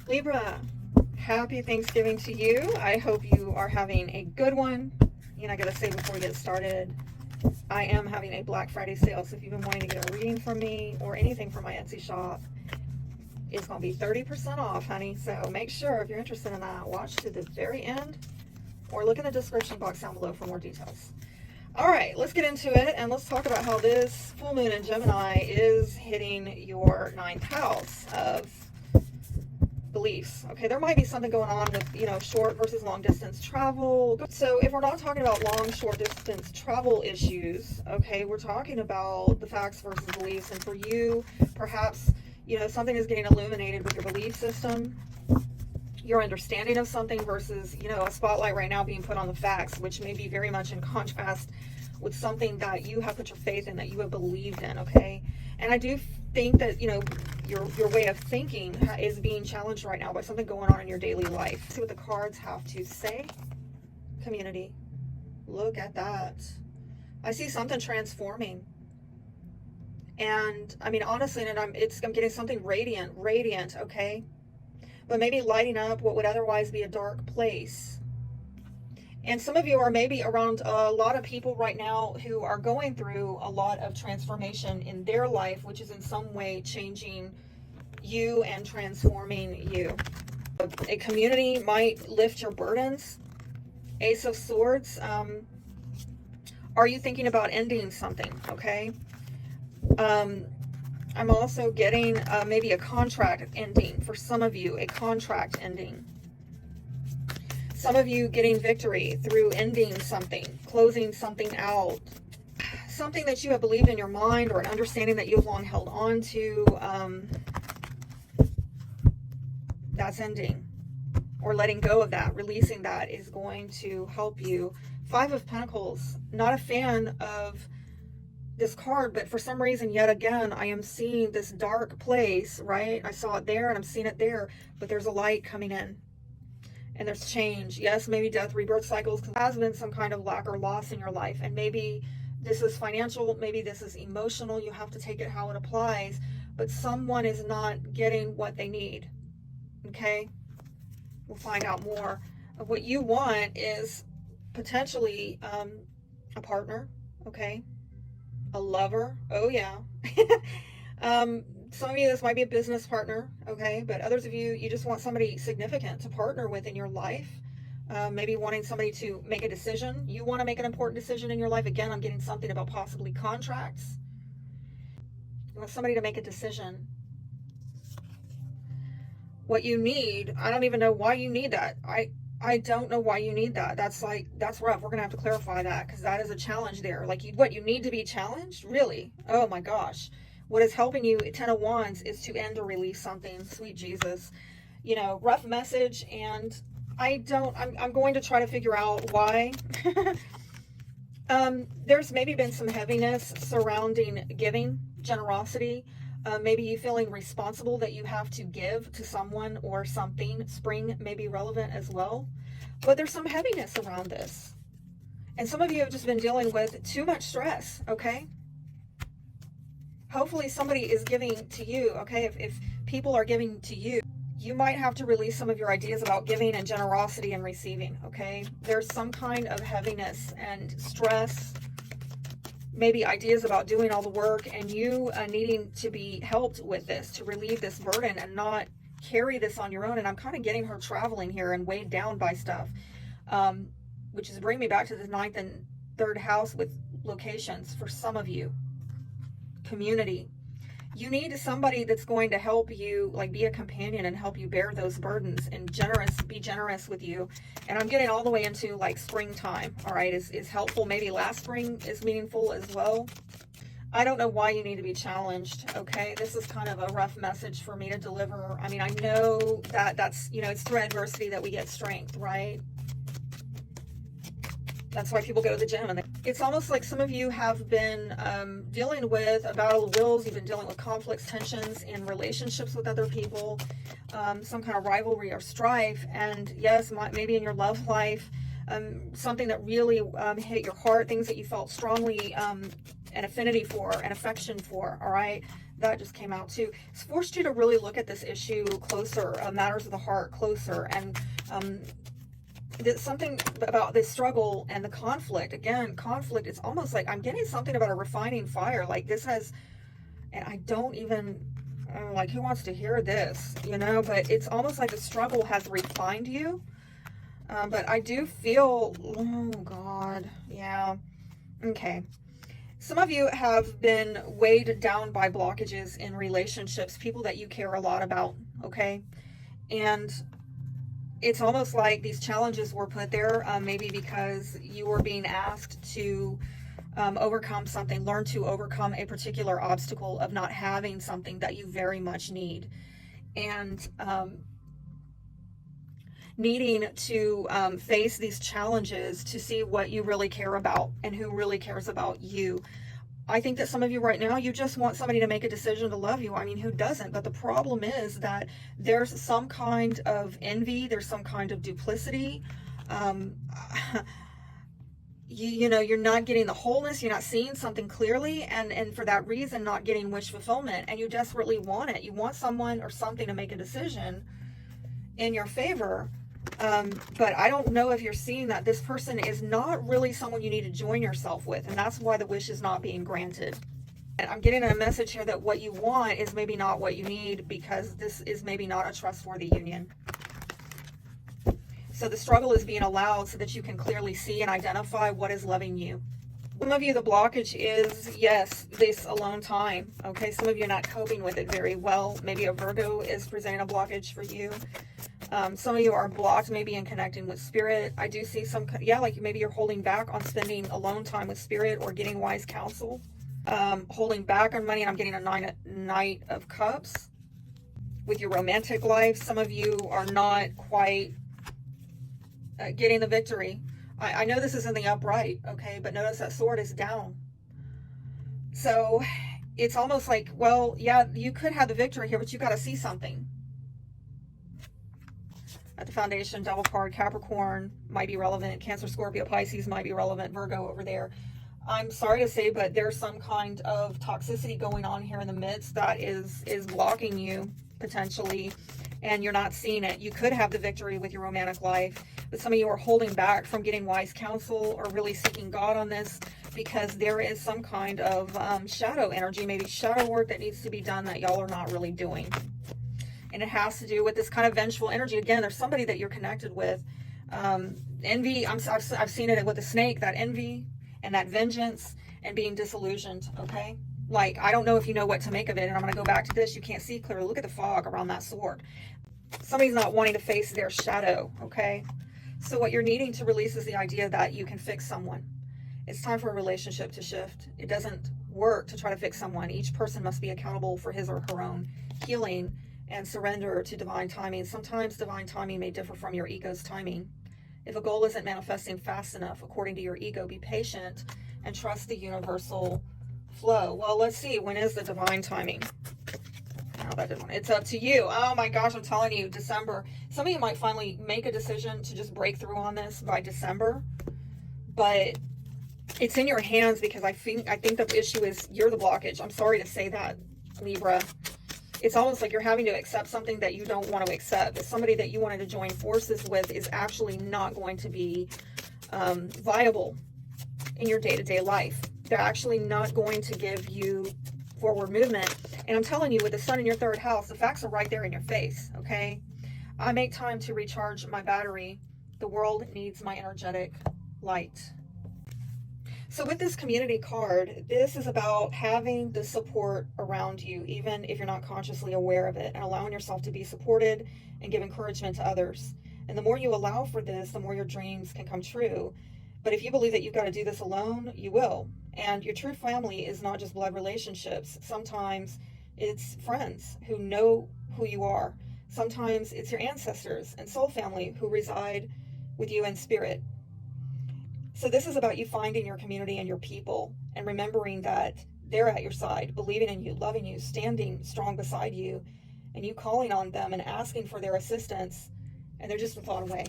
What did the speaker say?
Libra, happy Thanksgiving to you. I hope you are having a good one. And I gotta say before we get started, I am having a Black Friday sale. So if you've been wanting to get a reading from me or anything from my Etsy shop, it's gonna be 30% off, honey. So make sure if you're interested in that, watch to the very end or look in the description box down below for more details. All right, let's get into it and let's talk about how this full moon in Gemini is hitting your ninth house of beliefs. Okay, there might be something going on with, short versus long distance travel. So if we're not talking about long, short distance travel issues, okay, we're talking about the facts versus beliefs. And for you, perhaps, something is getting illuminated with your belief system, your understanding of something versus, a spotlight right now being put on the facts, which may be very much in contrast with something that you have put your faith in, that you have believed in, okay? And I do think that, your way of thinking is being challenged right now by something going on in your daily life. See what the cards have to say. Community. Look at that. I see something transforming. And, I mean, honestly, I'm getting something radiant, okay? But maybe lighting up what would otherwise be a dark place. And some of you are maybe around a lot of people right now who are going through a lot of transformation in their life, which is in some way changing you and transforming you. A community might lift your burdens. Ace of Swords. Are you thinking about ending something? Okay. I'm also getting maybe a contract ending for some of you, a contract ending. Some of you getting victory through ending something, closing something out. Something that you have believed in your mind or an understanding that you've long held on to, that's ending. Or letting go of that, releasing that is going to help you. Five of Pentacles, not a fan of this card, but for some reason, yet again, I am seeing this dark place, right? I saw it there and I'm seeing it there, but there's a light coming in and there's change. Yes, maybe death, rebirth cycles, because there has been some kind of lack or loss in your life. And maybe this is financial, maybe this is emotional. You have to take it how it applies, but someone is not getting what they need. Okay. We'll find out more. What you want is potentially a partner. Okay. A lover. Oh yeah. Some of you, this might be a business partner, okay? But others of you, you just want somebody significant to partner with in your life. Maybe wanting somebody to make a decision. You want to make an important decision in your life. Again, I'm getting something about possibly contracts. You want somebody to make a decision. What you need, I don't even know why you need that. I don't know why you need that. That's rough. We're going to have to clarify that because that is a challenge there. Like, you need to be challenged? Really? Oh my gosh. What is helping you, Ten of Wands, is to end or release something. Sweet Jesus. Rough message. And I'm going to try to figure out why. There's maybe been some heaviness surrounding giving, generosity. Maybe you feeling responsible that you have to give to someone or something. Spring may be relevant as well. But there's some heaviness around this. And some of you have just been dealing with too much stress, okay? Hopefully somebody is giving to you, okay? If people are giving to you, you might have to release some of your ideas about giving and generosity and receiving, okay? There's some kind of heaviness and stress, maybe ideas about doing all the work and you needing to be helped with this, to relieve this burden and not carry this on your own. And I'm kind of getting her traveling here and weighed down by stuff, which is bringing me back to the 9th and 3rd house with locations for some of you. Community. You need somebody that's going to help you, like be a companion and help you bear those burdens and be generous with you. And I'm getting all the way into like springtime. All right. Is helpful. Maybe last spring is meaningful as well. I don't know why you need to be challenged. Okay. This is kind of a rough message for me to deliver. I mean, I know that's, it's through adversity that we get strength, right? That's why people go to the gym. And it's almost like some of you have been dealing with a battle of wills. You've been dealing with conflicts, tensions in relationships with other people, some kind of rivalry or strife. And yes, maybe in your love life, something that really hit your heart, things that you felt strongly an affinity for, an affection for, all right? That just came out too. It's forced you to really look at this issue closer, matters of the heart closer. And there's something about this struggle and the conflict. Again, conflict, it's almost like I'm getting something about a refining fire. Like this has, and I don't even, like who wants to hear this, you know, but it's almost like the struggle has refined you. But I do feel, oh God, yeah, okay. Some of you have been weighed down by blockages in relationships, people that you care a lot about, okay? And it's almost like these challenges were put there, maybe because you were being asked to overcome something, learn to overcome a particular obstacle of not having something that you very much need. And needing to face these challenges to see what you really care about and who really cares about you. I think that some of you right now, you just want somebody to make a decision to love you. I mean, who doesn't? But the problem is that there's some kind of envy, there's some kind of duplicity. You know, you're not getting the wholeness, you're not seeing something clearly, and for that reason, not getting wish fulfillment, and you desperately want it. You want someone or something to make a decision in your favor. But I don't know if you're seeing that this person is not really someone you need to join yourself with, and that's why the wish is not being granted. And I'm getting a message here that what you want is maybe not what you need, because this is maybe not a trustworthy union. So the struggle is being allowed so that you can clearly see and identify what is loving you. Some of you, the blockage is, yes, this alone time. Okay, some of you are not coping with it very well. Maybe a Virgo is presenting a blockage for you. Some of you are blocked maybe in connecting with spirit. I do see some, yeah, like maybe you're holding back on spending alone time with spirit or getting wise counsel. Holding back on money, and I'm getting a Knight of Cups. With your romantic life, some of you are not quite getting the victory. I know this is in the upright, okay, but notice that sword is down. So it's almost like, well, yeah, you could have the victory here, but you got to see something. At the foundation, Devil card, Capricorn might be relevant. Cancer, Scorpio, Pisces might be relevant. Virgo over there. I'm sorry to say, but there's some kind of toxicity going on here in the midst that is blocking you potentially, and you're not seeing it. You could have the victory with your romantic life, but some of you are holding back from getting wise counsel or really seeking God on this, because there is some kind of shadow energy, maybe shadow work that needs to be done that y'all are not really doing. And it has to do with this kind of vengeful energy. Again, there's somebody that you're connected with. Envy, I've seen it with the snake, that envy and that vengeance and being disillusioned, okay? Like, I don't know if you know what to make of it, and I'm going to go back to this. You can't see clearly. Look at the fog around that sword. Somebody's not wanting to face their shadow, okay? So what you're needing to release is the idea that you can fix someone. It's time for a relationship to shift. It doesn't work to try to fix someone. Each person must be accountable for his or her own healing and surrender to divine timing. Sometimes divine timing may differ from your ego's timing. If a goal isn't manifesting fast enough according to your ego, be patient and trust the universal flow. Well, let's see. When is the divine timing? No, that didn't. It's up to you. Oh my gosh, I'm telling you, December. Some of you might finally make a decision to just break through on this by December, but it's in your hands, because I think the issue is you're the blockage. I'm sorry to say that, Libra. It's almost like you're having to accept something that you don't want to accept. That somebody that you wanted to join forces with is actually not going to be viable in your day-to-day life. They're actually not going to give you forward movement. And I'm telling you, with the sun in your third house, the facts are right there in your face, okay? I make time to recharge my battery. The world needs my energetic light. So with this community card, this is about having the support around you, even if you're not consciously aware of it, and allowing yourself to be supported and give encouragement to others. And the more you allow for this, the more your dreams can come true. But if you believe that you've got to do this alone, you will. And your true family is not just blood relationships. Sometimes it's friends who know who you are. Sometimes it's your ancestors and soul family who reside with you in spirit. So this is about you finding your community and your people, and remembering that they're at your side, believing in you, loving you, standing strong beside you, and you calling on them and asking for their assistance, and they're just a thought away.